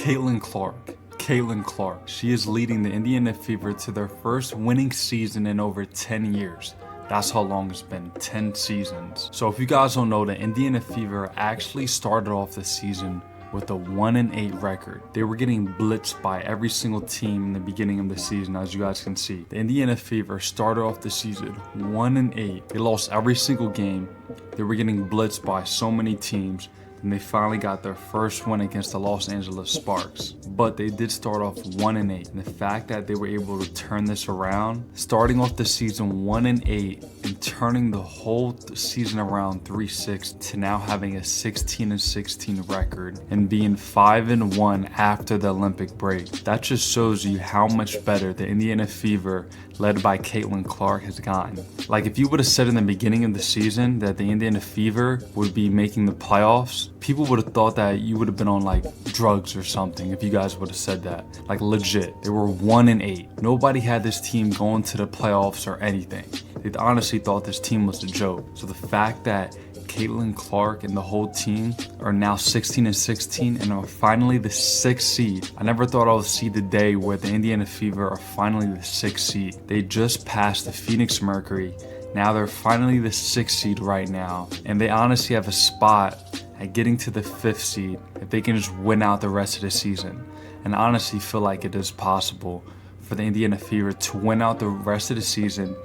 Caitlin Clark. Caitlin Clark. She is leading the Indiana Fever to their first winning season in over 10 years. That's how long it's been, 10 seasons. So if you guys don't know, the Indiana Fever actually started off the season with a 1-8 record. They were getting blitzed by every single team in the beginning of the season, as you guys can see. The Indiana Fever started off the season 1-8. They lost every single game. They were getting blitzed by so many teams. And they finally got their first win against the Los Angeles Sparks. But they did start off 1-8. And the fact that they were able to turn this around, starting off the season 1-8 and turning the whole season around 3-6 to now having a 16-16 record and being 5-1 after the Olympic break. That just shows you how much better the Indiana Fever, led by Caitlin Clark, has gotten. Like, if you would have said in the beginning of the season that the Indiana Fever would be making the playoffs, people would have thought that you would have been on like drugs or something if you guys would have said that. Like, legit. They were 1-8. Nobody had this team going to the playoffs or anything. They honestly thought this team was a joke. So the fact that Caitlin Clark and the whole team are now 16-16 and are finally the 6th seed. I never thought I would see the day where the Indiana Fever are finally the 6th seed. They just passed the Phoenix Mercury. Now they're finally the 6th seed right now. And they honestly have a spot at getting to the 5th seed if they can just win out the rest of the season. And I honestly feel like it is possible for the Indiana Fever to win out the rest of the season,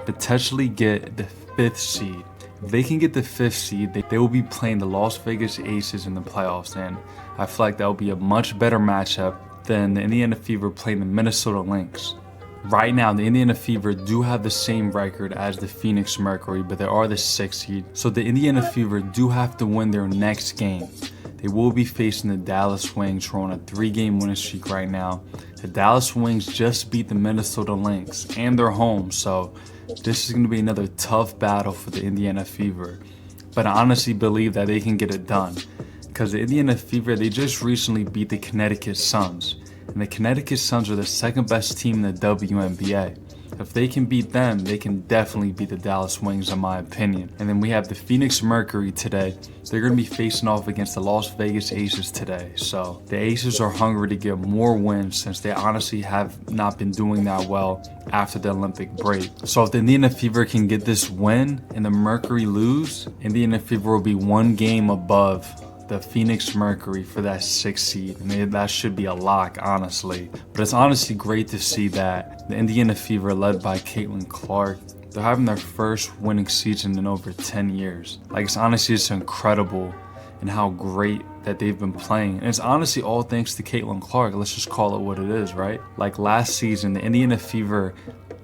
potentially get the 5th seed. If they can get the 5th seed, they will be playing the Las Vegas Aces in the playoffs, and I feel like that will be a much better matchup than the Indiana Fever playing the Minnesota Lynx. Right now, the Indiana Fever do have the same record as the Phoenix Mercury, but they are the 6th seed, so the Indiana Fever do have to win their next game. They will be facing the Dallas Wings, who are on a 3-game winning streak right now. The Dallas Wings just beat the Minnesota Lynx, and they're home, so this is going to be another tough battle for the Indiana Fever. But I honestly believe that they can get it done, because the Indiana Fever, they just recently beat the Connecticut Suns. And the Connecticut Suns are the second best team in the WNBA. If they can beat them, they can definitely beat the Dallas Wings, in my opinion. And then we have the Phoenix Mercury today. They're going to be facing off against the Las Vegas Aces today. So the Aces are hungry to get more wins, since they honestly have not been doing that well after the Olympic break. So if the Indiana Fever can get this win and the Mercury lose, Indiana Fever will be 1 game above the Phoenix Mercury for that 6th seed. I mean, that should be a lock, honestly. But it's honestly great to see that the Indiana Fever, led by Caitlin Clark, they're having their first winning season in over 10 years. Like, it's honestly just incredible and how great that they've been playing. And it's honestly all thanks to Caitlin Clark. Let's just call it what it is, right? Like, last season, the Indiana Fever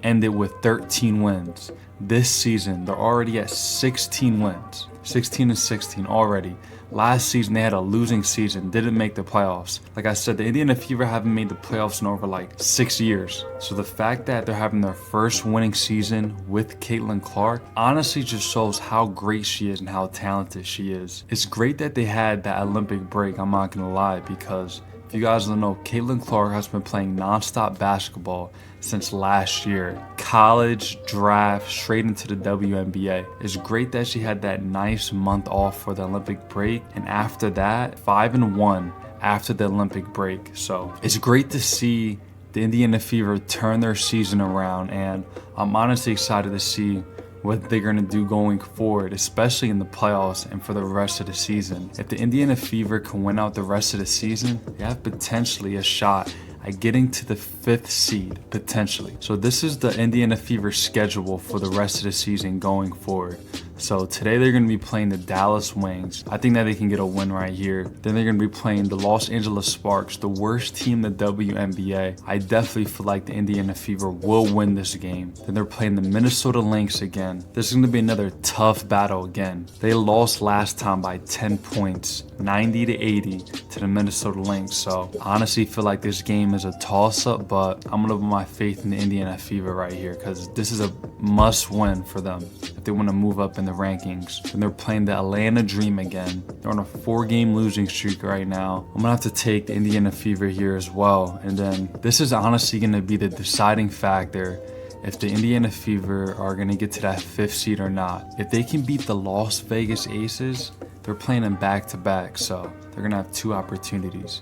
ended with 13 wins. This season, they're already at 16 wins. 16-16 already. Last season, they had a losing season, didn't make the playoffs. Like I said, the Indiana Fever haven't made the playoffs in over like 6 years. So the fact that they're having their first winning season with Caitlin Clark honestly just shows how great she is and how talented she is. It's great that they had that Olympic break, I'm not gonna lie, because if you guys don't know, Caitlin Clark has been playing non-stop basketball since last year. College, draft, straight into the WNBA. It's great that she had that nice month off for the Olympic break, and after that, 5-1 after the Olympic break. So it's great to see the Indiana Fever turn their season around, and I'm honestly excited to see what they're going to do going forward, especially in the playoffs and for the rest of the season. If the Indiana Fever can win out the rest of the season, they have potentially a shot at getting to the 5th seed, potentially. So this is the Indiana Fever schedule for the rest of the season going forward. So today they're going to be playing the Dallas Wings. I think that they can get a win right here. Then they're going to be playing the Los Angeles Sparks, the worst team in the WNBA. I definitely feel like the Indiana Fever will win this game. Then they're playing the Minnesota Lynx again. This is going to be another tough battle again. They lost last time by 10 points, 90-80 to the Minnesota Lynx. So I honestly feel like this game is a toss-up, but I'm going to put my faith in the Indiana Fever right here, because this is a must-win for them if they want to move up in the rankings. And they're playing the Atlanta Dream again. They're on a 4-game losing streak right now. I'm gonna have to take the Indiana Fever here as well. And then this is honestly gonna be the deciding factor if the Indiana Fever are gonna get to that 5th seed or not. If they can beat the Las Vegas Aces, they're playing them back to back, so they're gonna have 2 opportunities.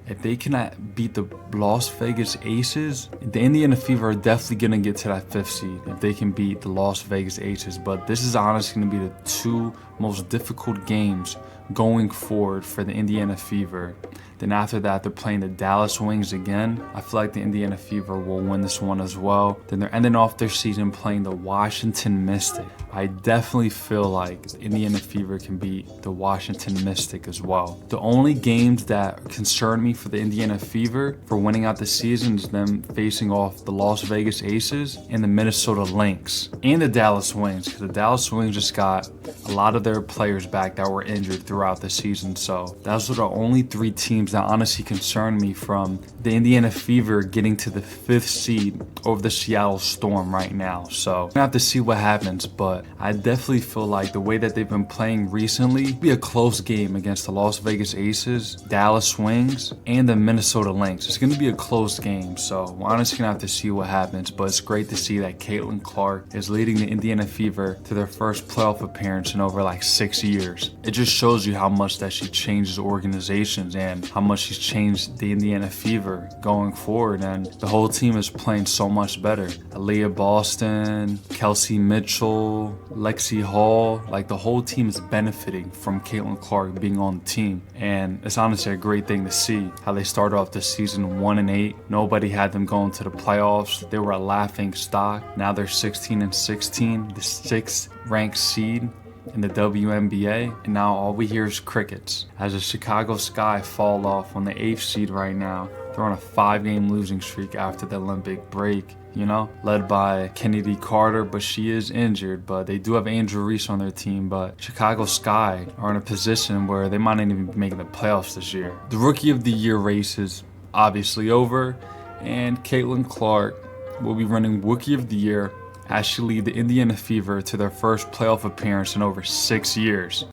if they cannot beat the Las Vegas Aces, the Indiana Fever are definitely going to get to that 5th seed if they can beat the Las Vegas Aces. But this is honestly going to be the 2 most difficult games going forward for the Indiana Fever. Then after that, they're playing the Dallas Wings again. I feel like the Indiana Fever will win this one as well. Then they're ending off their season playing the Washington Mystic. I definitely feel like the Indiana Fever can beat the Washington Mystic as well. The only games that concern me for the Indiana Fever for winning out the season is them facing off the Las Vegas Aces and the Minnesota Lynx and the Dallas Wings, because the Dallas Wings just got a lot of their players back that were injured throughout the season. So those are the only 3 teams that honestly concern me from the Indiana Fever getting to the 5th seed over the Seattle Storm right now. So we have to see what happens, but I definitely feel like the way that they've been playing recently, it'll be a close game against the Las Vegas Aces, Dallas Wings, and the Minnesota Lynx. It's going to be a close game, so we're honestly going to have to see what happens, but it's great to see that Caitlin Clark is leading the Indiana Fever to their first playoff appearance in over like 6 years. It just shows you how much that she changes organizations and how much she's changed the Indiana Fever going forward, and the whole team is playing so much better. Aaliyah Boston, Kelsey Mitchell, Lexi Hall, like the whole team is benefiting from Caitlin Clark being on the team, and it's honestly a great thing to see how they started off the season 1-8. Nobody had them going to the playoffs. They were a laughing stock. Now they're 16-16, the 6th ranked seed in the WNBA, and now all we hear is crickets as the Chicago Sky fall off on the 8th seed right now. They're on a 5-game losing streak after the Olympic break, led by Kennedy Carter, but she is injured. But they do have Angel Reese on their team, but Chicago Sky are in a position where they might not even be making the playoffs this year. The Rookie of the Year race is obviously over, and Caitlin Clark will be running Rookie of the Year as she lead the Indiana Fever to their first playoff appearance in over 6 years.